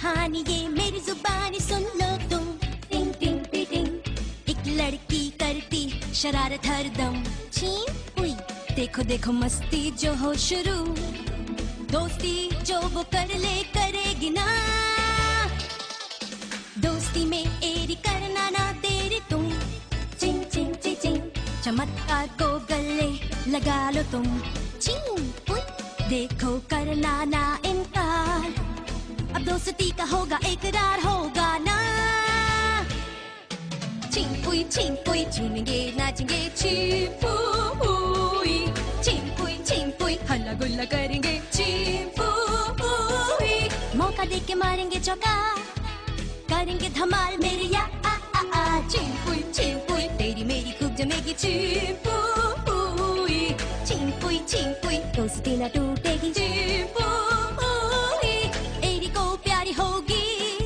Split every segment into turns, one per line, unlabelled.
कहानी ये मेरी जुबानी सुन लो तुम। टिंग टिंग टिंग एक लड़की करती शरारत हरदम। छीन हुई देखो देखो मस्ती जो हो शुरू, दोस्ती जो वो कर ले करेगी ना। दोस्ती में एरी करना ना देरी तुम। चिंग चिंग चिंग चिंग चमत्कार को गले लगा लो तुम। चिंग हुई देखो करना ना इनकार, अब दोस्ती का होगा इकरार होगा ना। चिंपुई झूमेंगे नाचेंगे चिंपुई। चिंपुई हल्ला गुल्ला करेंगे चिंपुई। मौका देख के मारेंगे चौका, करेंगे धमाल मेरी या आ आ आ। चिंपुई तेरी मेरी खूब जमेगी चिंपुई। चिंपुई दोस्ती ना टूटेगी चिंपुई। एरी को प्यारी होगी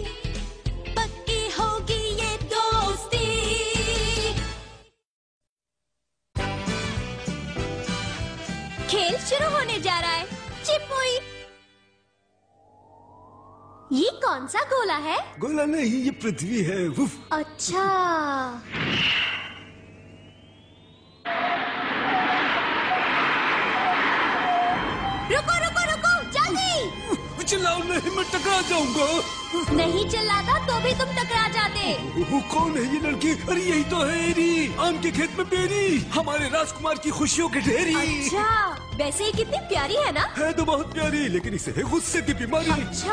पक्की होगी ये दोस्ती। खेल शुरू होने जा रहा है। चिंपुई ये कौन सा गोला है?
गोला नहीं, ये पृथ्वी है। उफ।
अच्छा रुको रुको रुको जल्दी।
चिल्लाओ नहीं, मैं टकरा जाऊंगा।
नहीं चिल्लाता तो भी तुम टकरा जाते।
कौन है ये लड़की? अरे यही तो है एरी, आम के खेत में बेरी, हमारे राजकुमार की खुशियों की ढेरी।
अच्छा वैसे ही कितनी प्यारी है ना?
है तो बहुत प्यारी, लेकिन इसे है गुस्से की बीमारी।
अच्छा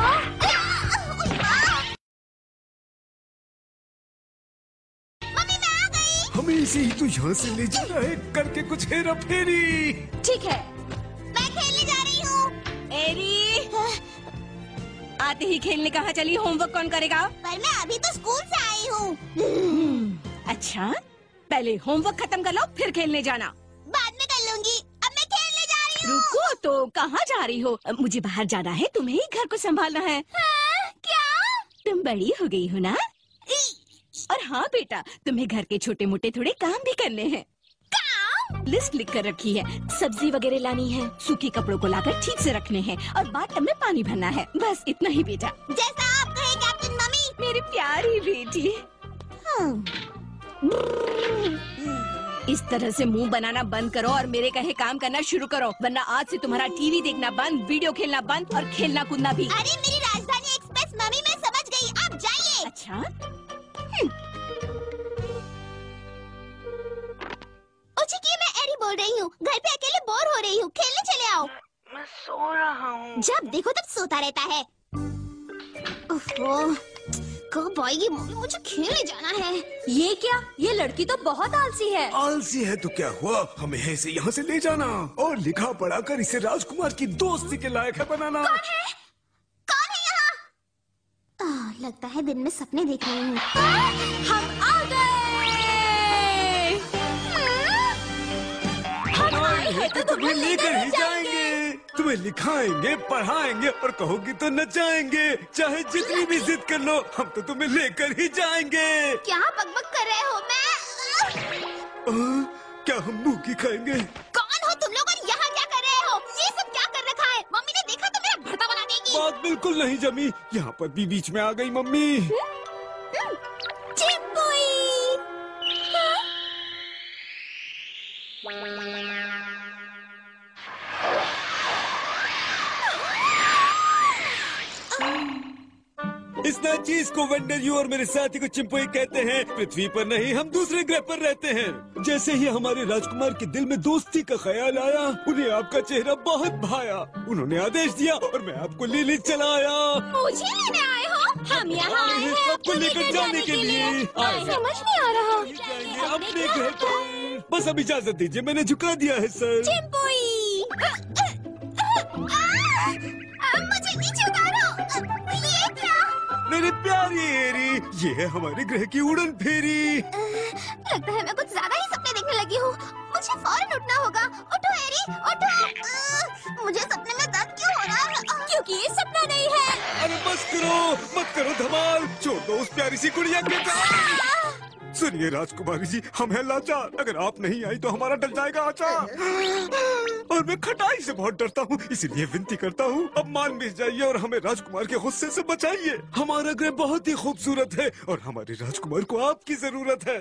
मम्मी मैं आ गई।
हमें इसे ही तो यहाँ से ले जाना है, करके कुछ हेरा फेरी।
ठीक है मैं खेलने जा रही हूँ।
एरी आते ही खेलने कहाँ चली? होमवर्क कौन करेगा?
पर मैं अभी तो स्कूल से आई हूँ।
अच्छा पहले होमवर्क खत्म कर लो फिर खेलने जाना।
बाद में कर लूंगी, अब मैं खेलने जा रही हूँ।
रुको तो, कहाँ जा रही हो? मुझे बाहर जाना है, तुम्हें ही घर को संभालना है।
हाँ, क्या?
तुम बड़ी हो गई हो ना? और हाँ बेटा, तुम्हें घर के छोटे मोटे थोड़े काम भी करने हैं। लिस्ट लिख कर रखी है, सब्जी वगैरह लानी है, सूखे कपड़ों को लाकर ठीक से रखने हैं और बाथटब में पानी भरना है। बस इतना ही बेटा।
जैसा आप कहे कैप्टन मम्मी।
मेरी प्यारी बेटी। इस तरह से मुंह बनाना बंद करो और मेरे कहे काम करना शुरू करो, वरना आज से तुम्हारा टीवी देखना बंद, वीडियो खेलना बंद और खेलना कूदना भी।
अरे मेरी राजधानी एक्सप्रेस मम्मी, मैं समझ गई, आप जाइए।
अच्छा
मैं एरी बोल रही हूँ, घर पे अकेले बोर हो रही हूँ, खेलने चले आओ।
मैं सो रहा हूँ।
जब देखो तब सोता रहता है। ओहो, कब आएगी मम्मी, मुझे खेलने जाना है। ये क्या? ये लड़की तो बहुत आलसी है।
आलसी है तो क्या हुआ, हमें है इसे यहाँ से ले जाना और लिखा पढ़ा कर इसे राजकुमार की दोस्ती के लायक है बनाना।
कौन है यहाँ? लगता है दिन में सपने देख रही हूँ। हम आ गए।
तो तुम्हें लेकर ही जाएंगे, तुम्हें लिखाएंगे पढ़ाएंगे और कहोगी तो नचाएंगे। चाहे जितनी भी जिद कर लो, हम तो तुम्हें लेकर ही जाएंगे।
क्या बकबक कर रहे हो? मैं
क्या हम भूखी खाएंगे?
कौन हो तुम लोग और यहाँ क्या कर रहे हो? ये सब क्या कर रखा है? मम्मी ने देखा तो मेरा भरता बना देगी।
बात बिल्कुल नहीं जमी, यहाँ पर भी बीच में आ गई मम्मी।
चिंपुई।
इस नई चीज को वेंडर यू और मेरे साथी को चिंपुई कहते हैं। पृथ्वी पर नहीं, हम दूसरे ग्रह पर रहते हैं। जैसे ही हमारे राजकुमार के दिल में दोस्ती का ख्याल आया, उन्हें आपका चेहरा बहुत भाया। उन्होंने आदेश दिया और मैं आपको लेने चला आया।
मुझे लेने आए हो? हम यहाँ आए हैं
आपको लेकर जाने के लिए।
समझ नहीं आ रहा।
जाएंगे अपने घर पर। बस अब इजाजत दीजिए, मैंने झुका दिया है सर।
चिंपुई। मुझे नीचे उतारो। ये क्या?
मेरी प्यारी एरी, ये है हमारे ग्रह की उड़न फेरी।
लगता है मैं कुछ ज्यादा ही सपने देखने लगी हूँ। मुझे फौरन उठना होगा। उठो एरी, उठो। मुझे सपने में दर्द क्यों हो रहा है? क्योंकि ये सपना नहीं है।
अरे मत करो धमाल, छोड़ दो उस प्यारी सी गुड़िया के साथ। सुनिए राजकुमारी जी, हम हैं लाचार, अगर आप नहीं आई तो हमारा डल जाएगा आचार। और मैं खटाई से बहुत डरता हूँ, इसीलिए विनती करता हूँ अब मान भी जाइए और हमें राजकुमार के गुस्से से बचाइए। हमारा ग्रह बहुत ही खूबसूरत है और हमारे राजकुमार को आपकी जरूरत है।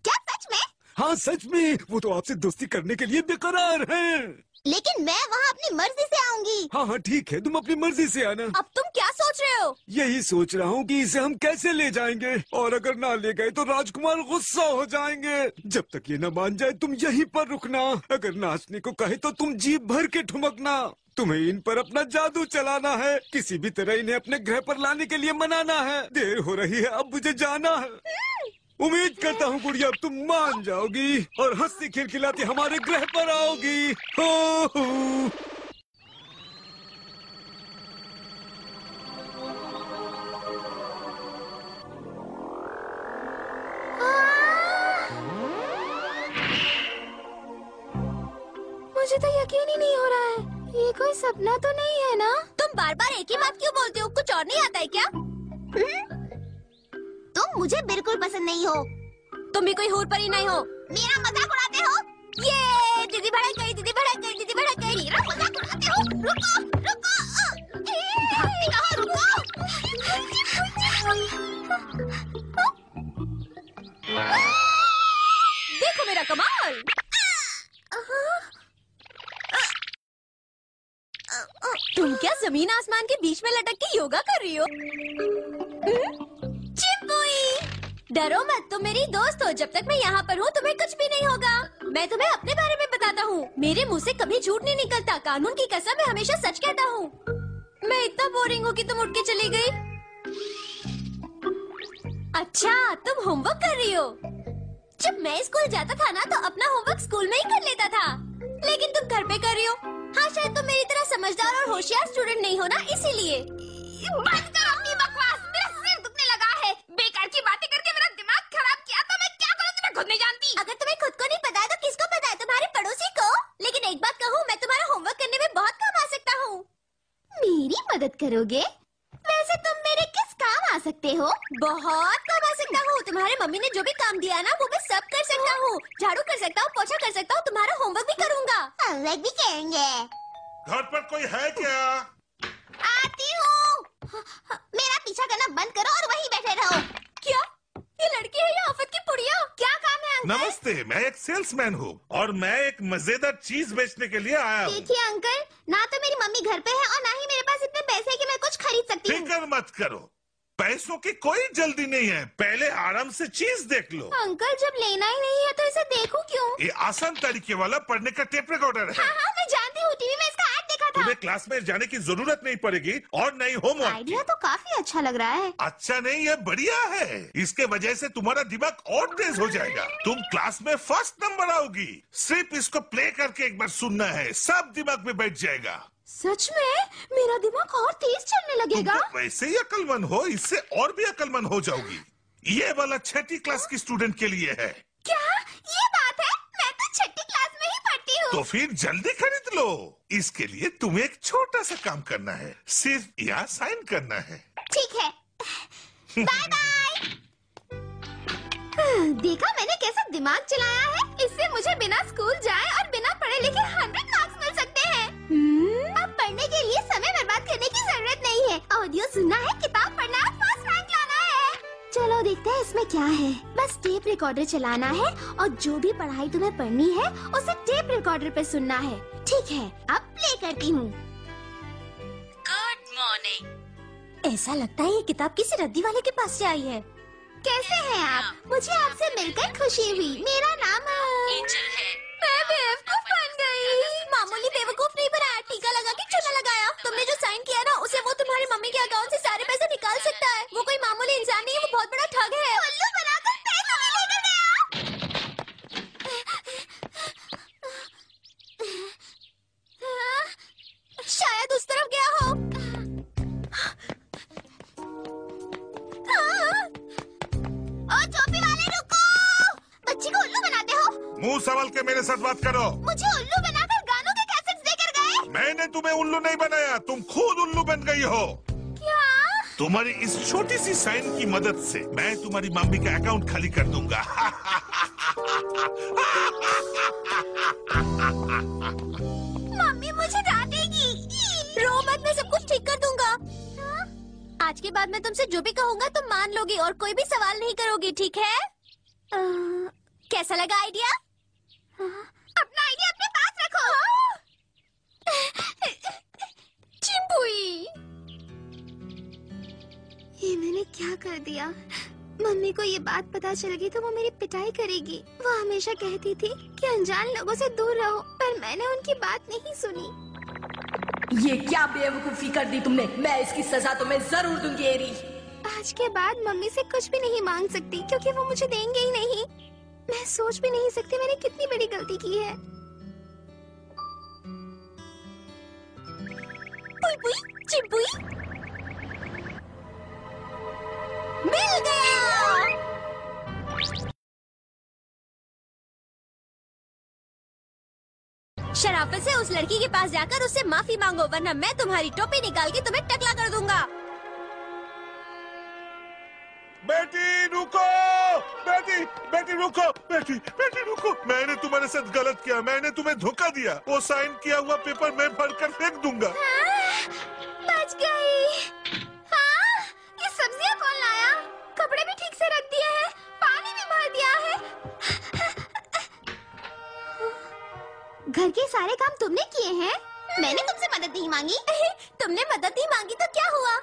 क्या सच में?
हाँ सच में, वो तो आपसे दोस्ती करने के लिए बेकरार हैं।
लेकिन मैं वहाँ अपनी मर्जी से आऊंगी।
हाँ हाँ ठीक है, तुम अपनी मर्जी से आना।
अब तुम क्या सोच रहे हो?
यही सोच रहा हूँ कि इसे हम कैसे ले जाएंगे, और अगर ना ले गए तो राजकुमार गुस्सा हो जाएंगे। जब तक ये न मान जाए तुम यहीं पर रुकना। अगर नाचने को कहे तो तुम जीभ भर के ठुमकना। तुम्हें इन पर अपना जादू चलाना है, किसी भी तरह इन्हें अपने ग्रह पर लाने के लिए मनाना है। देर हो रही है, अब मुझे जाना है। उम्मीद करता हूँ गुड़िया अब तुम मान जाओगी और हंसती खिलखिलाती हमारे ग्रह पर आओगी। हो, हो।
मुझे तो यकीन ही नहीं हो रहा है, ये कोई सपना तो नहीं है ना?
तुम बार बार एक ही बात क्यों बोलते हो? कुछ और नहीं आता है क्या?
तुम मुझे बिल्कुल पसंद नहीं हो।
तुम भी कोई हूर परी नहीं हो।
मेरा मजाक उड़ाते हो?
ये दीदी भड़क गई, दीदी भड़क गई, दीदी भड़क गई।
मेरा मजाक उड़ाते हो? रुको, रुको। भागते कहाँ? रुको।
देखो मेरा कमाल। तुम क्या जमीन आसमान के बीच में लटक के योगा कर रही हो? चिंपुई, डरो मत, तुम मेरी दोस्त हो। जब तक मैं यहाँ पर हूँ तुम्हें कुछ भी नहीं होगा। मैं तुम्हें अपने बारे में बताता हूँ, मेरे मुंह से कभी झूठ नहीं निकलता। कानून की कसम, मैं हमेशा सच कहता हूँ। मैं इतना बोरिंग हूँ कि तुम उठ के चली गई। अच्छा, तुम होमवर्क कर रही हो। जब मैं स्कूल जाता था ना तो अपना होमवर्क स्कूल में ही कर लेता था, लेकिन तुम घर पे कर रही हो। हाँ, शायद तुम मेरी तरह समझदार और होशियार स्टूडेंट नहीं हो ना, इसीलिए।
बंद कर अपनी बकवास, मेरा सिर दुखने लगा है। बेकार की बातें करके मेरा दिमाग खराब किया, तो मैं क्या करूँ तुम्हें खुद नहीं जानती।
अगर तुम्हें खुद को नहीं पता है तो किसको पता है? तुम्हारे पड़ोसी को। लेकिन एक बात कहूँ, मैं तुम्हारा होमवर्क करने में बहुत काम आ सकता हूँ।
मेरी मदद करोगे? वैसे तुम मेरे किस काम आ सकते हो?
बहुत काम आ सकता हूँ। तुम्हारे मम्मी ने जो भी काम दिया ना वो मैं सब कर सकता हूँ। झाड़ू कर सकता हूँ, पोछा कर सकता हूँ, तुम्हारा होमवर्क भी करूँगा।
होमवर्क भी करेंगे।
घर पर कोई है क्या?
आती हूँ। मेरा पीछा करना बंद करो और वहीं बैठे रहो।
क्या ये लड़की है या आफत की पुड़िया? क्या काम है अंकल?
नमस्ते, मैं एक सेल्समैन हूँ और मैं एक मजेदार चीज बेचने के लिए आया हूँ।
देखिए अंकल, ना तो मेरी मम्मी घर पे है और ना ही मेरे पास इतने पैसे हैं कि मैं कुछ खरीद सकती हूँ।
फिक्र मत करो, पैसों की कोई जल्दी नहीं है, पहले आराम से चीज देख लो।
अंकल, जब लेना ही नहीं है तो इसे देखूं क्यों?
ये आसान तरीके वाला पढ़ने का टेप रिकॉर्डर है।
हाँ, मैं जानती हूँ, टीवी में इसका ऐड देखा था।
तुम्हें क्लास में जाने की जरूरत नहीं पड़ेगी और नहीं होमवर्क।
आइडिया तो काफी अच्छा लग रहा है।
अच्छा नहीं, ये बढ़िया है। इसके वजह से तुम्हारा दिमाग और तेज हो जाएगा। तुम क्लास में फर्स्ट नंबर आओगी। सिर्फ इसको प्ले करके एक बार सुनना है, सब दिमाग में बैठ जाएगा।
सच में मेरा दिमाग और तेज चलने लगेगा।
तुम तो वैसे ही अकलमंद हो, इससे और भी अकलमंद हो जाओगी। ये वाला 6ठी क्लास की स्टूडेंट के लिए है।
क्या ये बात है? मैं तो 6ठी क्लास में ही पढ़ती हूँ।
तो फिर जल्दी खरीद लो। इसके लिए तुम्हें एक छोटा सा काम करना है, सिर्फ यहाँ साइन करना है।
ठीक है, बाय बाय। देखा मैंने कैसे दिमाग चलाया है? इससे मुझे बिना स्कूल जाए और बिना पढ़े लिखे 100 मार्क्स मिल सकते हैं। अब पढ़ने के लिए समय बर्बाद करने की जरूरत नहीं है। ऑडियो सुनना है, किताब पढ़ना है, फर्स्ट रैंक लाना है। चलो देखते हैं इसमें क्या है। बस टेप रिकॉर्डर चलाना है और जो भी पढ़ाई तुम्हें पढ़नी है उसे टेप रिकॉर्डर पे सुनना है। ठीक है, अब प्ले करती हूँ।
Good morning.
ऐसा लगता है ये किताब किसी रद्दी वाले के पास से आई है।
कैसे हैं आप? मुझे आपसे मिलकर खुशी हुई। मेरा नाम
एंजल है।
मैं बेवकूफ बन गई। मामूली बेवकूफ नहीं बनाया, टीका लगा के चूना लगाया। तुमने जो साइन किया ना उसे वो तुम्हारी मम्मी के अकाउंट से सारे पैसे निकाल सकता है। वो कोई मामूली इंसान नहीं है, वो बहुत बड़ा ठग है।
उल्लू बनाकर पैसे भी लेकर गया।
शायद उस तरफ गया हो।
ओ टोपी वाले, रुको! बच्ची को उल्लू बनाते हो?
मुंह संभाल के मेरे साथ बात करो।
मुझे उल्लू बनाकर गानों के कैसेट्स देकर गए।
मैंने तुम्हें उल्लू नहीं बनाया, तुम खुद उल्लू बन गई हो।
क्या?
तुम्हारी इस छोटी सी साइन की मदद से मैं तुम्हारी मम्मी का अकाउंट खाली कर दूंगा।
आज के बाद मैं तुमसे जो भी कहूँगा तुम मान लोगी और कोई भी सवाल नहीं करोगी, ठीक है? कैसा लगा आइडिया? अपना आइडिया अपने पास रखो। चिंपुई, ये मैंने क्या कर दिया? मम्मी को ये बात पता चल गई तो वो मेरी पिटाई करेगी। वो हमेशा कहती थी कि अनजान लोगों से दूर रहो, पर मैंने उनकी बात नहीं सुनी।
ये क्या बेवकूफी कर दी तुमने? मैं इसकी सजा तुम्हें जरूर दूंगी एरी।
आज के बाद मम्मी से कुछ भी नहीं मांग सकती क्योंकि वो मुझे देंगे ही नहीं। मैं सोच भी नहीं सकती मैंने कितनी बड़ी गलती की है। पुई पुई, चिंपुई, मिल गया। शराफत से उस लड़की के पास जाकर उससे माफी मांगो, वरना मैं तुम्हारी टोपी निकाल के तुम्हें टकला कर दूंगा।
बेटी रुको, बेटी रुको, बेटी रुको। मैंने तुम्हारे साथ गलत किया, मैंने तुम्हें धोखा दिया। वो साइन किया हुआ पेपर मैं भरकर फेंक दूंगा।
बच गई। हाँ, ये सब्जियां कौन लाया? कपड़े भी ठीक से रख दिए हैं, पानी भी भर दिया है। घर के सारे काम तुमने किए हैं? मैंने तुमसे मदद नहीं मांगी। तुमने मदद नहीं मांगी तो क्या हुआ?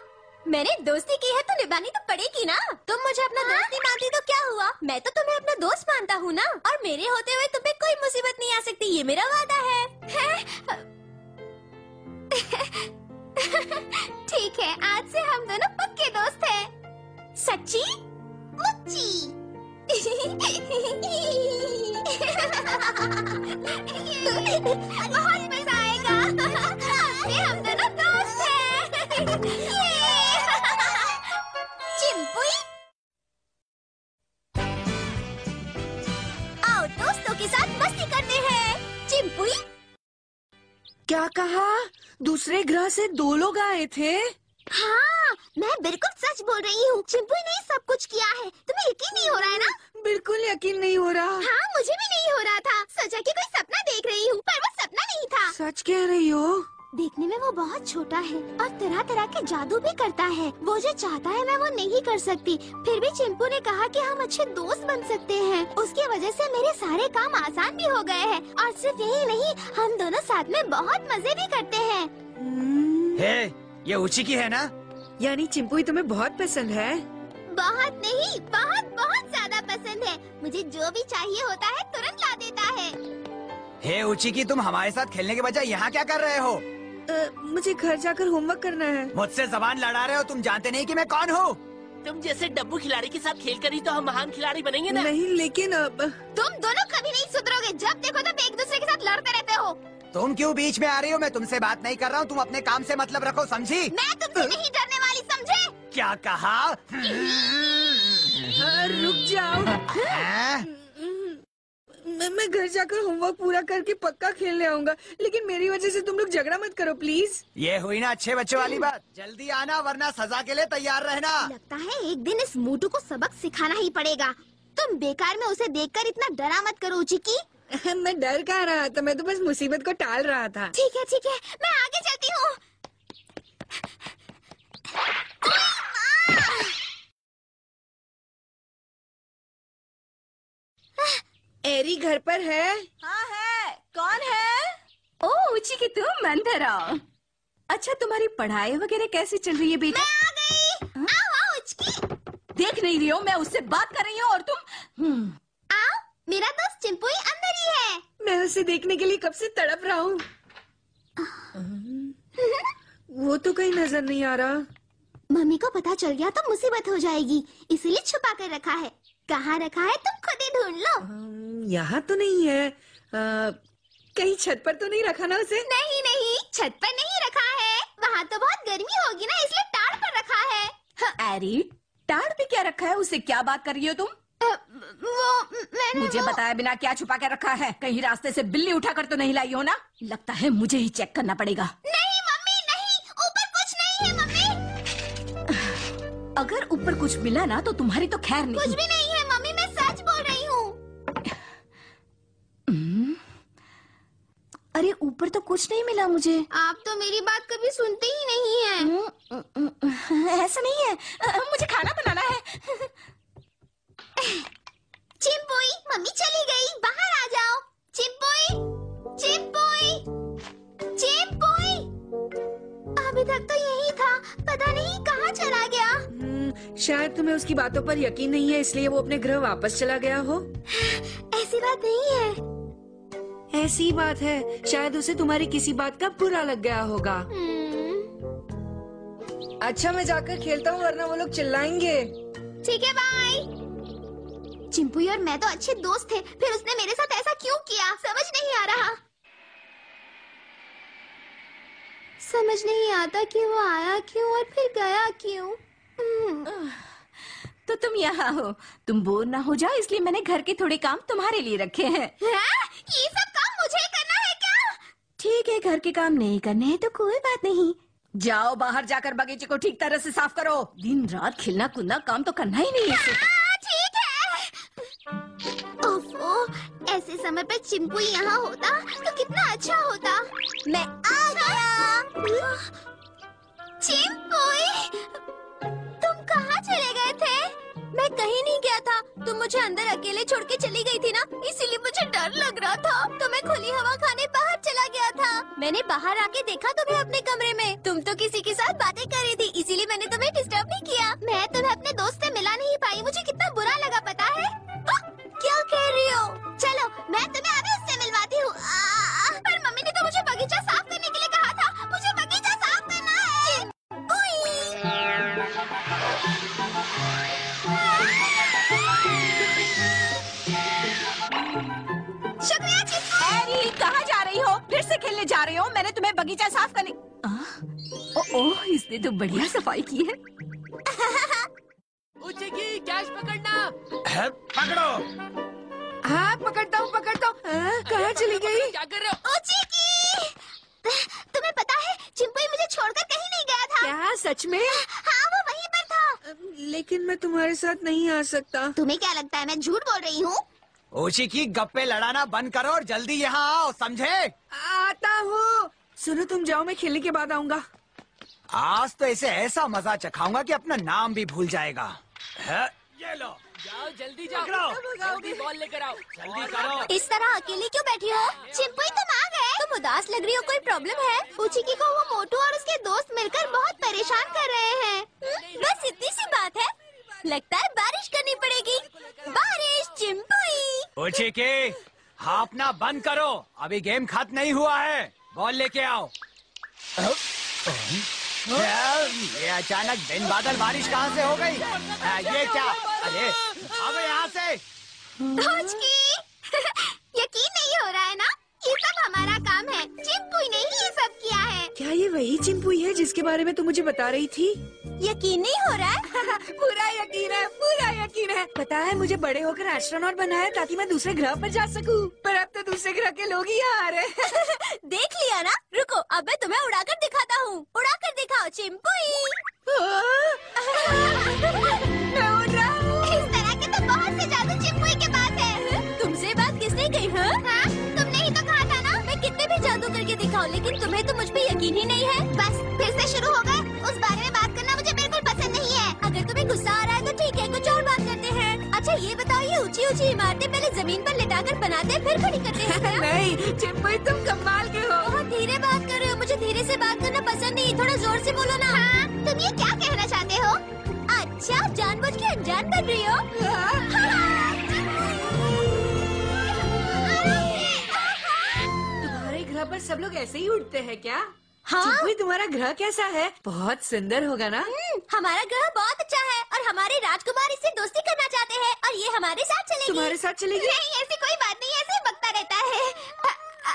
मैंने दोस्ती की है तो निभानी तो पड़ेगी ना। तुम मुझे अपना दोस्त नहीं मानती तो क्या हुआ? मैं तो तुम्हें अपना दोस्त मानता हूँ ना, और मेरे होते हुए तुम्हें कोई मुसीबत नहीं आ सकती, ये मेरा वादा है। ठीक है, आज से हम दोनों पक्के दोस्त हैं। सच्ची? मुच्ची। बहुत मजा आएगा। हम दोनों दोस्त हैं। चिंपुई, आओ दोस्तों के साथ मस्ती करते हैं। चिंपुई,
क्या कहा? दूसरे ग्रह से 2 लोग आए थे?
हाँ, मैं बिल्कुल सच बोल रही हूँ। चिंपुई ने सब कुछ किया है। तुम्हें यकीन नहीं हो रहा है ना?
बिल्कुल यकीन नहीं हो रहा।
हाँ, मुझे भी नहीं हो रहा था। सोचा कि कोई सपना देख रही हूँ, पर वो सपना नहीं था।
सच कह रही हो?
देखने में वो बहुत छोटा है और तरह तरह के जादू भी करता है। वो जो चाहता है मैं वो नहीं कर सकती। फिर भी चिंपू ने कहा कि हम अच्छे दोस्त बन सकते हैं। उसकी वजह से मेरे सारे काम आसान भी हो गए हैं। और सिर्फ यही नहीं, हम दोनों साथ में बहुत मजे भी करते हैं।
हे, ये ऊंची की है ना?
यानी चिंपुई तुम्हें बहुत पसंद है?
बहुत नहीं, बहुत बहुत ज्यादा पसंद है। मुझे जो भी चाहिए होता है तुरंत ला देता है।
हे ऊंची की, तुम हमारे साथ खेलने के बजाय यहाँ क्या कर रहे हो?
मुझे घर जाकर होमवर्क करना है।
मुझसे जबान लड़ा रहे हो? तुम जानते नहीं कि मैं कौन हूँ?
तुम जैसे डब्बू खिलाड़ी के साथ खेल कर ही तो हम महान खिलाड़ी बनेंगे ना।
नहीं, लेकिन अब
तुम दोनों कभी नहीं सुधरोगे। जब देखो तब एक दूसरे के साथ लड़ते रहते हो।
तुम क्यों बीच में आ रही हो? मैं तुमसे बात नहीं कर रहा हूँ। तुम अपने काम से मतलब रखो, समझी?
मैं तुमसे नहीं डरने वाली, समझे?
क्या कहा?
रुक जाओ।
हैं?
मैं घर जाकर होमवर्क पूरा करके पक्का खेलने आऊंगा, लेकिन मेरी वजह से तुम लोग झगड़ा मत करो प्लीज।
ये हुई ना अच्छे बच्चों वाली बात। जल्दी आना वरना सजा के लिए तैयार रहना।
लगता है एक दिन इस मोटू को सबक सिखाना ही पड़ेगा। तुम बेकार में उसे देखकर इतना डरा मत करो चिकी।
मैं डर कहाँ रहा था, मैं तो बस मुसीबत को टाल रहा था।
ठीक है, मैं आगे चलती हूँ।
एरी घर पर है?
हाँ है। कौन है?
ओ ऊंची की तुम अंदर आओ। अच्छा, तुम्हारी पढ़ाई वगैरह कैसी चल रही है बेटा?
मैं आ गई। आओ उचकी।
देख नहीं रही हो, मैं उससे बात कर रही हूँ और तुम
आओ, मेरा दोस्त चिंपुई अंदर ही है।
मैं उसे देखने के लिए कब से तड़प रहा हूँ। वो तो कहीं नजर नहीं आ रहा।
मम्मी को पता चल गया तो मुसीबत हो जाएगी, इसीलिए छुपा कर रखा है। कहाँ रखा है तुम खुद ही ढूंढ लो।
यहाँ तो नहीं है। कहीं छत पर तो नहीं रखा ना उसे?
नहीं, छत पर नहीं रखा है। वहाँ तो बहुत गर्मी होगी ना, इसलिए टाड़ पर रखा है।
एरी, टाड़ पे क्या रखा है? उससे क्या बात कर रही हो तुम?
मैंने
मुझे बताया बिना क्या छुपा के रखा है? कहीं रास्ते से बिल्ली उठाकर तो नहीं लाई हो ना? लगता है मुझे ही चेक करना पड़ेगा।
नहीं मम्मी, नहीं, ऊपर कुछ नहीं है मम्मी।
अगर ऊपर कुछ मिला ना तो तुम्हारी तो खैर नहीं।
कुछ भी नहीं है मम्मी, मैं सच बोल रही हूँ।
अरे ऊपर तो कुछ नहीं मिला मुझे।
आप तो मेरी बात कभी सुनते ही नहीं हैं।
ऐसा नहीं है, मुझे खाना बनाना है।
चिंपुई, मम्मी चली गई, बाहर आ जाओ। चिंपुई, चिंपुई, चिंपुई। अभी तक तो यही था, पता नहीं कहाँ चला गया।
शायद तुम्हें उसकी बातों पर यकीन नहीं है, इसलिए वो अपने ग्रह वापस चला गया हो।
ऐसी बात नहीं है।
ऐसी बात है, शायद उसे तुम्हारी किसी बात का बुरा लग गया होगा। अच्छा, मैं जाकर खेलता हूँ वरना वो लोग चिल्लाएंगे।
ठीक है, बाय। चिंपुई और मैं तो अच्छे दोस्त थे, फिर उसने मेरे साथ ऐसा क्यों किया, समझ नहीं आ रहा। समझ नहीं आता कि वो आया क्यों और फिर गया क्यों।
तो तुम यहाँ हो, तुम बोर ना हो जाओ, इसलिए मैंने घर के थोड़े काम तुम्हारे लिए रखे हैं।
ये सब काम मुझे करना है क्या?
ठीक है, घर के काम नहीं करने हैं तो कोई बात नहीं। जाओ बाहर जाकर बगीचे को ठीक तरह से साफ करो। दिन रात खेलना कूदना काम तो करना ही नहीं है।
ठीक है। ओफो, ऐसे समय पे चिंपुई यहाँ होता तो कितना अच्छा होता। मैं आ गया। चिंपुई, तुम कहाँ चले गए थे? मैं कहीं नहीं गया था, तुम मुझे अंदर अकेले छोड़ के चली गई थी ना, इसीलिए मुझे डर लग रहा था, तो मैं खुली हवा खाने बाहर चला गया था। मैंने बाहर आके देखा तुम्हें अपने कमरे में, तुम तो किसी के साथ बातें कर रही थी, इसीलिए मैंने तुम्हें डिस्टर्ब नहीं किया। मैं तुम्हें अपने दोस्त से मिला नहीं पाई, मुझे कितना बुरा लगा पता है। क्या कह रही हो? चलो मैं तुम्हें अभी उससे मिलवाती हूँ। पर मम्मी ने तो मुझे बगीचा साफ करने के लिए कहा था, मुझे बगीचा साफ करना है। शुक्रिया चिंपुई।
कहाँ जा रही हो? फिर से खेलने जा रही हो? मैंने तुम्हें बगीचा साफ करने। ओह, इसने तो बढ़िया सफाई की है।
उचेकी, कैच पकड़ना।
पकड़ो।
हाँ, पकड़ता हूँ। कहाँ चली गई?
क्या कर रहे हो?
उचेकी, तुम्हें पता है चिंपुई मुझे छोड़कर कहीं नहीं गया था।
क्या सच में?
हाँ, वो वहीं पर था।
लेकिन मैं तुम्हारे साथ नहीं आ सकता।
तुम्हें क्या लगता है मैं झूठ बोल रही हूँ?
ओशिकी, गप्पे लड़ाना बंद करो और जल्दी यहाँ आओ, समझे?
आता हूँ। सुनो, तुम जाओ, मैं खेलने के बाद आऊंगा।
आज तो इसे ऐसा मजा चखाऊंगा कि अपना नाम भी भूल जाएगा। है? ये लो,
जाओ जल्दी जाओ, जल्दी बॉल लेकर आओ, जल्दी
करो।
इस तरह अकेले क्यों बैठी हो? चिंपुई, तुम आ गए? तुम उदास लग रही हो, कोई प्रॉब्लम है? उचिकी को वो मोटू और उसके दोस्त मिलकर बहुत परेशान कर रहे हैं। बस इतनी सी बात है, लगता है बारिश करनी पड़ेगी। बारिश, चिंपुई।
ओशिकी, हाफना बंद करो, अभी गेम खत्म नहीं हुआ है। बॉल लेके आओ। ये अचानक दिन बादल बारिश कहाँ से हो गई? ये क्या? अरे भागो यहाँ से।
यकीन नहीं हो रहा है ना? ये सब हमारा काम है, चिंपुई ने ही ये सब किया है।
क्या ये वही चिंपुई है जिसके बारे में तुम मुझे बता रही थी?
यकीन नहीं हो रहा है?
पूरा यकीन है। पता है, मुझे बड़े होकर एस्ट्रोनॉट बनाया ताकि मैं दूसरे ग्रह पर जा सकूं। पर अब तो दूसरे ग्रह के लोग ही यहाँ आ रहे हैं।
देख लिया ना? रुको, अब मैं तुम्हें उड़ाकर दिखाता हूँ। उड़ाकर दिखाओ चिंपुई।
मैं उड़ रहा हूँ।
इस तरह के तो बहुत से जादू चिंपुई के पास है। तुमसे बात किसने कही? हाँ, तुमने ही तो कहा था ना मैं कितने भी जादू करके दिखाऊं, लेकिन तुम्हें तो मुझ पे यकीन ही नहीं है। बस फिर से शुरू हो गए। उस बारे में बात करना मुझे बिल्कुल पसंद नहीं है। अगर तुम्हें गुस्सा आ रहा है तो ठीक है, कुछ और बात करते हैं। अच्छा ये बताओ, ये ऊंची ऊंची इमारतें पहले जमीन पर लिटाकर बनाते हैं फिर खड़ी करते हैं क्या?
नहीं चिंपुई, तुम कमाल के हो।
बहुत धीरे बात कर रहे हो, मुझे धीरे से बात करना पसंद नहीं, थोड़ा जोर से बोलो ना। हाँ, तुम ये क्या कहना चाहते हो? अच्छा, जानबूझ के अनजान कर रही हो?
तुम्हारे ग्रह पर सब लोग ऐसे ही उड़ते हैं क्या?
हाँ?
चिंपुई, तुम्हारा ग्रह कैसा है? बहुत सुंदर होगा ना?
हमारा ग्रह बहुत अच्छा है और हमारे राजकुमार इससे दोस्ती करना चाहते हैं और ये हमारे साथ चलेगी।
तुम्हारे साथ चलेगी?
नहीं, ऐसी कोई बात नहीं, ऐसे ही बकता रहता है।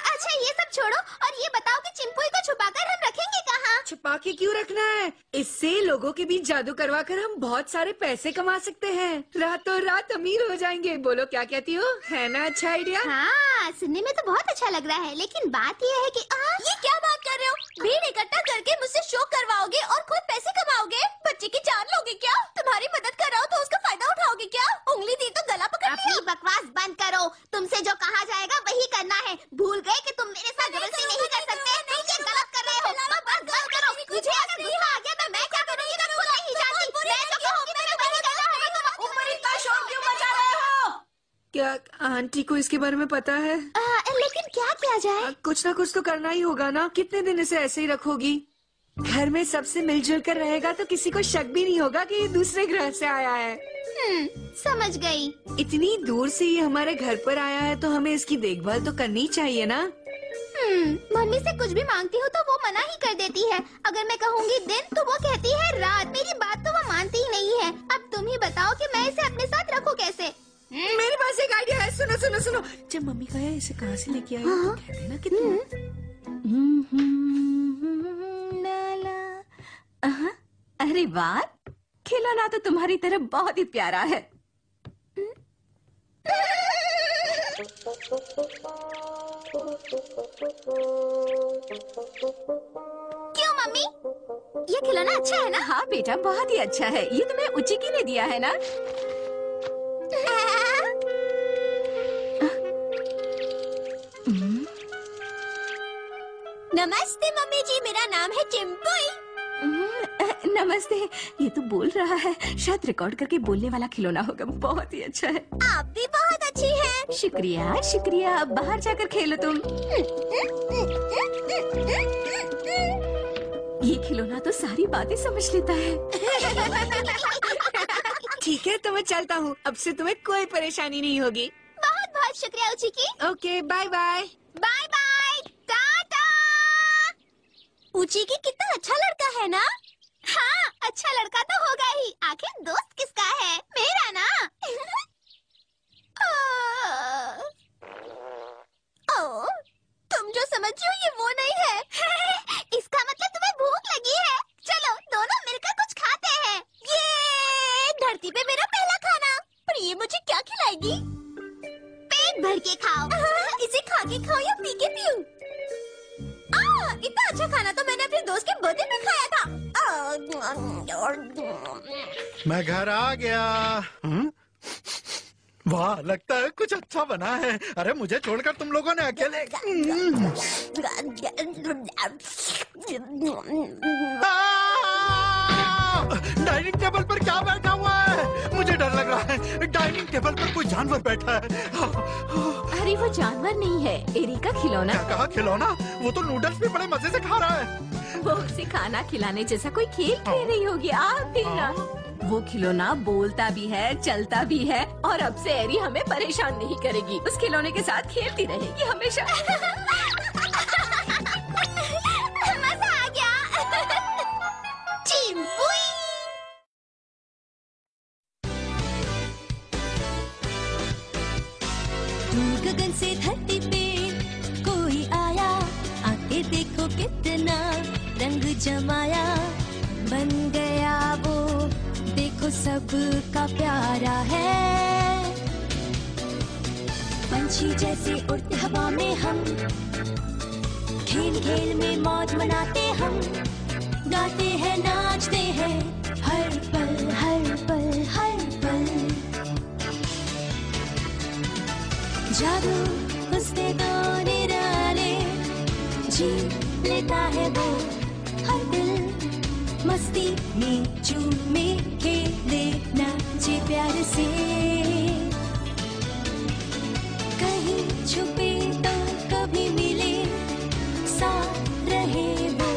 अच्छा ये सब छोड़ो और ये बताओ कि चिंपुई को छुपाकर हम रखेंगे कहाँ?
छुपा के क्यों रखना है? इससे लोगों के बीच जादू करवा कर हम बहुत सारे पैसे कमा सकते हैं। रातों रात अमीर हो जाएंगे। बोलो क्या कहती हो? है ना अच्छा आइडिया?
हाँ, सुनने में तो बहुत अच्छा लग रहा है, लेकिन बात ये है कि ये क्या बात कर रहे हो? भीड़ इकट्ठा करके मुझसे शो करवाओगे और खुद पैसे कमाओगे? बच्चे की जान लोगे क्या? तुम्हारी मदद कर रहा हूँ तो उसका फायदा उठाओगे क्या? उंगली दी तो गला पकड़ लिया। बकवास बंद करो, तुमसे जो कहा जाएगा वही करना है। भूल गए कि तुम मेरे साथ जबरदस्ती नहीं कर सकते।
आंटी को इसके बारे में पता है।
लेकिन क्या किया जाए?
कुछ ना कुछ तो करना ही होगा ना। कितने दिन इसे ऐसे ही रखोगी? घर में सबसे मिलजुल कर रहेगा तो किसी को शक भी नहीं होगा कि ये दूसरे ग्रह से आया है।
समझ गई।
इतनी दूर से ये हमारे घर पर आया है तो हमें इसकी देखभाल तो करनी चाहिए ना।
मम्मी से कुछ भी मांगती हूँ तो वो मना ही कर देती है। अगर मैं कहूँगी दिन तो वो कहती है रात। मेरी बात तो वो मानती ही नहीं है। अब तुम ही बताओ कि मैं इसे अपने साथ रखूँ कैसे?
मेरे पास एक आइडिया है। सुनो सुनो सुनो। जब मम्मी कहे इसे कहाँ से लेके आई तो कह देना कि
अरे वाह, खिलौना तो तुम्हारी तरह बहुत ही प्यारा है।
क्यों मम्मी? ये खिलौना अच्छा है ना?
हाँ बेटा, बहुत ही अच्छा है। ये तुम्हें उची के लिए दिया है ना?
नमस्ते मम्मी जी, मेरा नाम है चिंपुई।
नमस्ते। ये तो बोल रहा है, शायद रिकॉर्ड करके बोलने वाला खिलौना होगा। बहुत ही अच्छा है।
आप भी बहुत अच्छी हैं।
शुक्रिया शुक्रिया। अब बाहर जाकर खेलो तुम। ये खिलौना तो सारी बातें समझ लेता है।
ठीक है तो मैं चलता हूँ। अब से तुम्हें कोई परेशानी नहीं होगी।
बहुत बहुत शुक्रिया उचिकी।
Okay bye bye.
Bye bye. Tata.
उचिकी कितना अच्छा लड़का है ना?
हाँ, अच्छा लड़का तो होगा ही। आखिर दोस्त किसका है? मेरा ना।
ओ, तुम जो समझ रही हो ये वो नहीं है।
इसका मतलब तुम्हें भूख लगी है। चलो दोनों मिलकर कुछ खाते हैं।
ये धरती पे मेरा पहला खाना। पर ये मुझे क्या खिलाएगी?
पेट भर के खाओ।
इसे खा के खाओ या पी के पीऊं? इतना अच्छा खाना तो मैंने अपने दोस्त के बर्थडे पे खाया था।
मैं घर आ गया। वाह, लगता है कुछ अच्छा बना है। अरे मुझे छोड़कर तुम लोगों ने अकेले। डाइनिंग टेबल पर क्या बैठा हुआ है? मुझे डर लग रहा है। डाइनिंग टेबल पर कोई जानवर बैठा है।
अरे वो जानवर नहीं है, एरी का खिलौना।
क्या कहा? खिलौना? वो तो नूडल्स भी बड़े मजे से खा रहा है।
वो उसे खाना खिलाने जैसा कोई खेल खेल रही होगी। आप भी ना। वो खिलौना बोलता भी है, चलता भी है, और अब से एरी हमें परेशान नहीं करेगी। उस खिलौने के साथ खेलती रहेगी हमेशा।
मजा आ गया। चिंपुई।
दूर गगन से धरती पे कोई आया, आके देखो कितना रंग जमाया। बन गया वो देखो सबका प्यारा है। पंछी जैसे उड़ते हवा में हम, खेल खेल में मौज मनाते हम। गाते हैं नाचते हैं हर पल हर पल हर पल। जादू उससे तो निराले, जी लेता है वो हर दिल। मस्ती में झूमे खेले नाचे प्यार से। कहीं छुपे तो कभी मिले, साथ रहे वो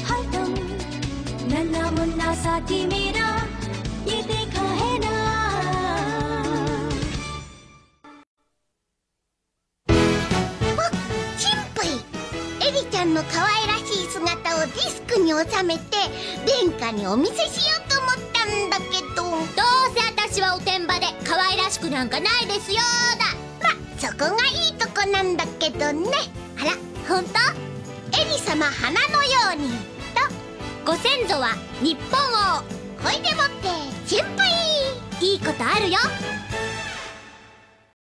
हरदम। नन्हा मुन्ना साथी मेरा ये देखा है ना।
の可愛らしい姿をディスクに収めて殿下にお見せしようと思ったんだけど、どうせ私はおてんばで可愛らしくなんかないですよだ。ま、そこがいいとこなんだけどね。あら、ほんと？エリ様花のようにと、ご先祖は日本王。ほいでもってチンプイ、いいことあるよ。